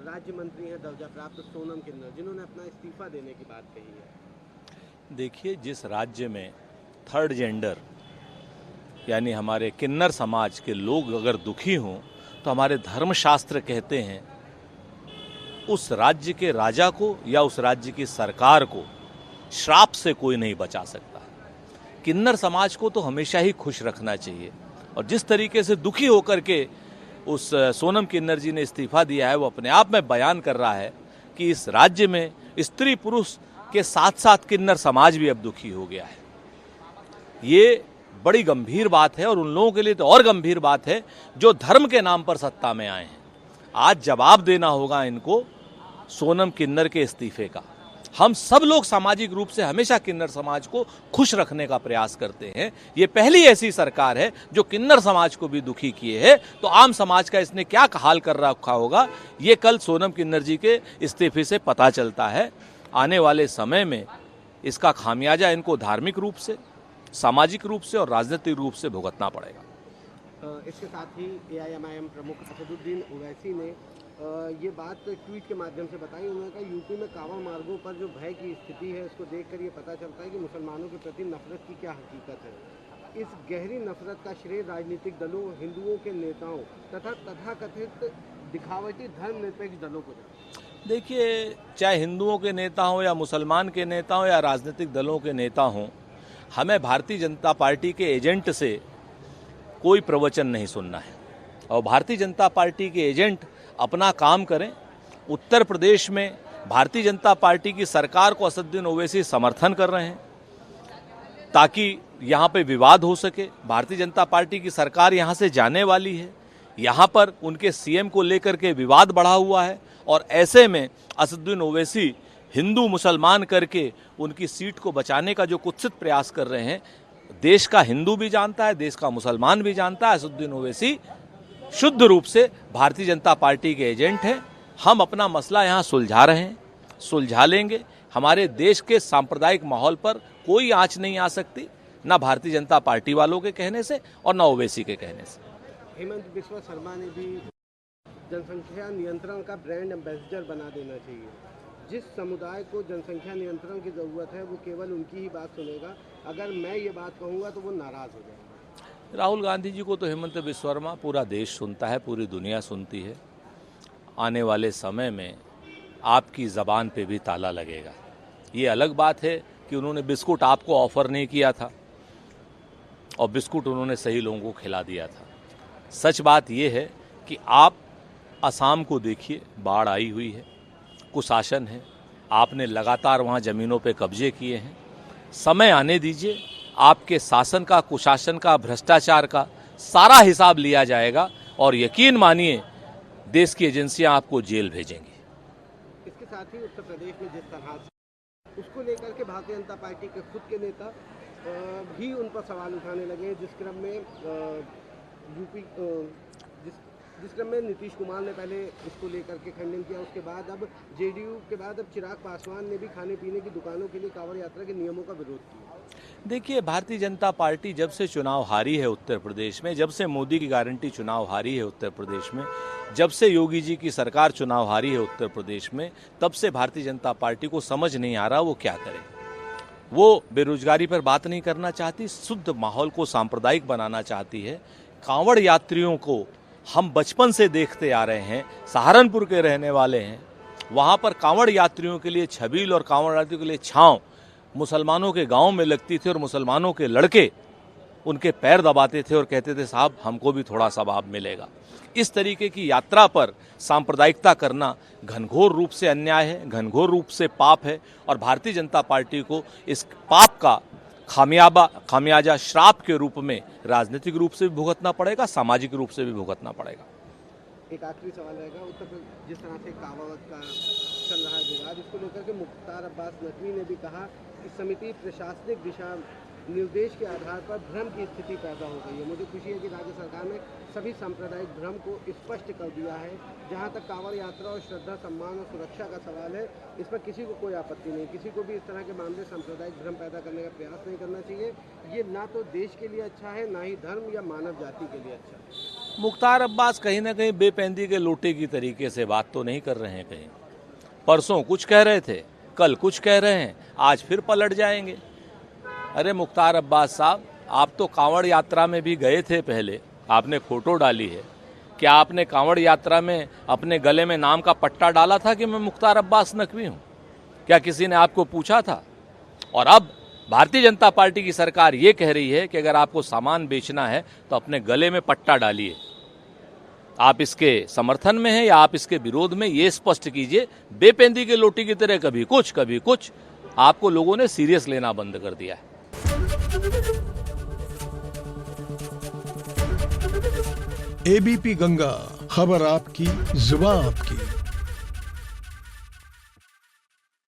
राज्य मंत्री हैं दर्जा प्राप्त सोनम किन्नर, जिन्होंने अपना इस्तीफा देने की बात कही है। देखिए, जिस राज्य में थर्ड जेंडर यानी हमारे किन्नर समाज के लोग अगर दुखी हों तो हमारे धर्मशास्त्र कहते हैं उस राज्य के राजा को या उस राज्य की सरकार को श्राप से कोई नहीं बचा सकता। किन्नर समाज को तो हमेशा ही खुश रखना चाहिए, और जिस तरीके से दुखी होकर के उस सोनम किन्नर जी ने इस्तीफा दिया है वो अपने आप में बयान कर रहा है कि इस राज्य में स्त्री पुरुष के साथ साथ किन्नर समाज भी अब दुखी हो गया है। ये बड़ी गंभीर बात है, और उन लोगों के लिए तो और गंभीर बात है जो धर्म के नाम पर सत्ता में आए हैं। आज जवाब देना होगा इनको सोनम किन्नर के इस्तीफे का। हम सब लोग सामाजिक रूप से हमेशा किन्नर समाज को खुश रखने का प्रयास करते हैं। ये पहली ऐसी सरकार है जो किन्नर समाज को भी दुखी किए है, तो आम समाज का इसने क्या हाल कर रखा होगा ये कल सोनम किन्नर जी के इस्तीफे से पता चलता है। आने वाले समय में इसका खामियाजा इनको धार्मिक रूप से, सामाजिक रूप से और राजनीतिक रूप से भुगतना पड़ेगा। इसके साथ ही एआईएमआईएम प्रमुख असदुद्दीन ओवैसी ने ये बात ट्वीट के माध्यम से बताई। उन्होंने कहा यूपी में कांवड़ मार्गों पर जो भय की स्थिति है उसको देखकर ये पता चलता है कि मुसलमानों के प्रति नफरत की क्या हकीकत है। इस गहरी नफरत का श्रेय राजनीतिक दलों, हिंदुओं के नेताओं तथा तथाकथित दिखावटी धर्मनिरपेक्ष दलों को जाता है। देखिए, चाहे हिंदुओं के नेता हों या मुसलमान के नेता हों या राजनीतिक दलों के नेता हों, हमें भारतीय जनता पार्टी के एजेंट से कोई प्रवचन नहीं सुनना है, और भारतीय जनता पार्टी के एजेंट अपना काम करें। उत्तर प्रदेश में भारतीय जनता पार्टी की सरकार को असदुद्दीन ओवैसी समर्थन कर रहे हैं ताकि यहाँ पे विवाद हो सके। भारतीय जनता पार्टी की सरकार यहाँ से जाने वाली है, यहाँ पर उनके सीएम को लेकर के विवाद बढ़ा हुआ है, और ऐसे में असदुद्दीन ओवैसी हिंदू मुसलमान करके उनकी सीट को बचाने का जो कुत्सित प्रयास कर रहे हैं, देश का हिंदू भी जानता है, देश का मुसलमान भी जानता है, असदुद्दीन ओवैसी शुद्ध रूप से भारतीय जनता पार्टी के एजेंट हैं। हम अपना मसला यहाँ सुलझा रहे हैं, सुलझा लेंगे। हमारे देश के सांप्रदायिक माहौल पर कोई आंच नहीं आ सकती, ना भारतीय जनता पार्टी वालों के कहने से और ना ओवैसी के कहने से। हेमंत बिस्वा शर्मा ने भी जनसंख्या नियंत्रण का ब्रांड एम्बेसडर बना देना चाहिए। जिस समुदाय को जनसंख्या नियंत्रण की ज़रूरत है वो केवल उनकी ही बात सुनेगा। अगर मैं ये बात कहूँगा तो वो नाराज़ हो जाएगा। राहुल गांधी जी को तो हेमंत बिस्वा शर्मा पूरा देश सुनता है, पूरी दुनिया सुनती है। आने वाले समय में आपकी ज़बान पे भी ताला लगेगा। ये अलग बात है कि उन्होंने बिस्कुट आपको ऑफर नहीं किया था और बिस्कुट उन्होंने सही लोगों को खिला दिया था। सच बात ये है कि आप असम को देखिए, बाढ़ आई हुई है, कुशासन है, आपने लगातार वहाँ ज़मीनों पे कब्जे किए हैं। समय आने दीजिए, आपके शासन का, कुशासन का, भ्रष्टाचार का सारा हिसाब लिया जाएगा, और यकीन मानिए देश की एजेंसियां आपको जेल भेजेंगी। इसके साथ ही उत्तर प्रदेश में जिस तरह से उसको लेकर के भारतीय जनता पार्टी के खुद के नेता भी उन पर सवाल उठाने लगे, जिस क्रम में जिस क्रम में नीतीश कुमार ने पहले इसको लेकर के खंडन किया, उसके बाद अब जेडीयू के बाद अब चिराग पासवान ने भी खाने पीने की दुकानों के लिए कांवड़ यात्रा के नियमों का विरोध किया। देखिए, भारतीय जनता पार्टी जब से चुनाव हारी है उत्तर प्रदेश में, जब से मोदी की गारंटी चुनाव हारी है उत्तर प्रदेश में, जब से योगी जी की सरकार चुनाव हारी है उत्तर प्रदेश में, तब से भारतीय जनता पार्टी को समझ नहीं आ रहा वो क्या करे। वो बेरोजगारी पर बात नहीं करना चाहती, शुद्ध माहौल को सांप्रदायिक बनाना चाहती है। कांवड़ यात्रियों को हम बचपन से देखते आ रहे हैं, सहारनपुर के रहने वाले हैं, वहाँ पर कांवड़ यात्रियों के लिए छबील और कांवड़ यात्रियों के लिए छांव मुसलमानों के गांव में लगती थी, और मुसलमानों के लड़के उनके पैर दबाते थे और कहते थे साहब हमको भी थोड़ा सा लाभ मिलेगा। इस तरीके की यात्रा पर सांप्रदायिकता करना घनघोर रूप से अन्याय है, घनघोर रूप से पाप है, और भारतीय जनता पार्टी को इस पाप का खामियाजा श्राप के रूप में राजनीतिक रूप से भी भुगतना पड़ेगा, सामाजिक रूप से भी भुगतना पड़ेगा। एक आखिरी सवाल रहेगा, उत्तर प्रदेश जिस तरह से कांवड़ का चल रहा है विवाद, इसको लेकर के मुख्तार अब्बास नकवी ने भी कहा कि समिति प्रशासनिक दिशा निर्देश के आधार पर भ्रम की स्थिति पैदा हो गई है। मुझे खुशी है कि राज्य सरकार ने सभी सांप्रदायिक भ्रम को स्पष्ट कर दिया है। जहां तक कांवड़ यात्रा और श्रद्धा, सम्मान और सुरक्षा का सवाल है, इस पर किसी को कोई आपत्ति नहीं। किसी को भी इस तरह के मामले सांप्रदायिक भ्रम पैदा करने का प्रयास नहीं करना चाहिए। ये ना तो देश के लिए अच्छा है, ना ही धर्म या मानव जाति के लिए अच्छा है। मुख्तार अब्बास कहीं ना कहीं बेपेंदी के लोटे की तरीके से बात तो नहीं कर रहे हैं। कहीं परसों कुछ कह रहे थे, कल कुछ कह रहे हैं, आज फिर पलट जाएंगे। अरे मुख्तार अब्बास साहब, आप तो कांवड़ यात्रा में भी गए थे पहले, आपने फोटो डाली है। क्या आपने कांवड़ यात्रा में अपने गले में नाम का पट्टा डाला था कि मैं मुख्तार अब्बास नकवी हूं? क्या किसी ने आपको पूछा था? और अब भारतीय जनता पार्टी की सरकार ये कह रही है कि अगर आपको सामान बेचना है तो अपने गले में पट्टा डालिए। आप इसके समर्थन में हैं या आप इसके विरोध में, ये स्पष्ट कीजिए। बेपेंदी के लोटी की तरह कभी कुछ आपको लोगों ने सीरियस लेना बंद कर दिया है। एबीपी गंगा, खबर आपकी, जुबान आपकी।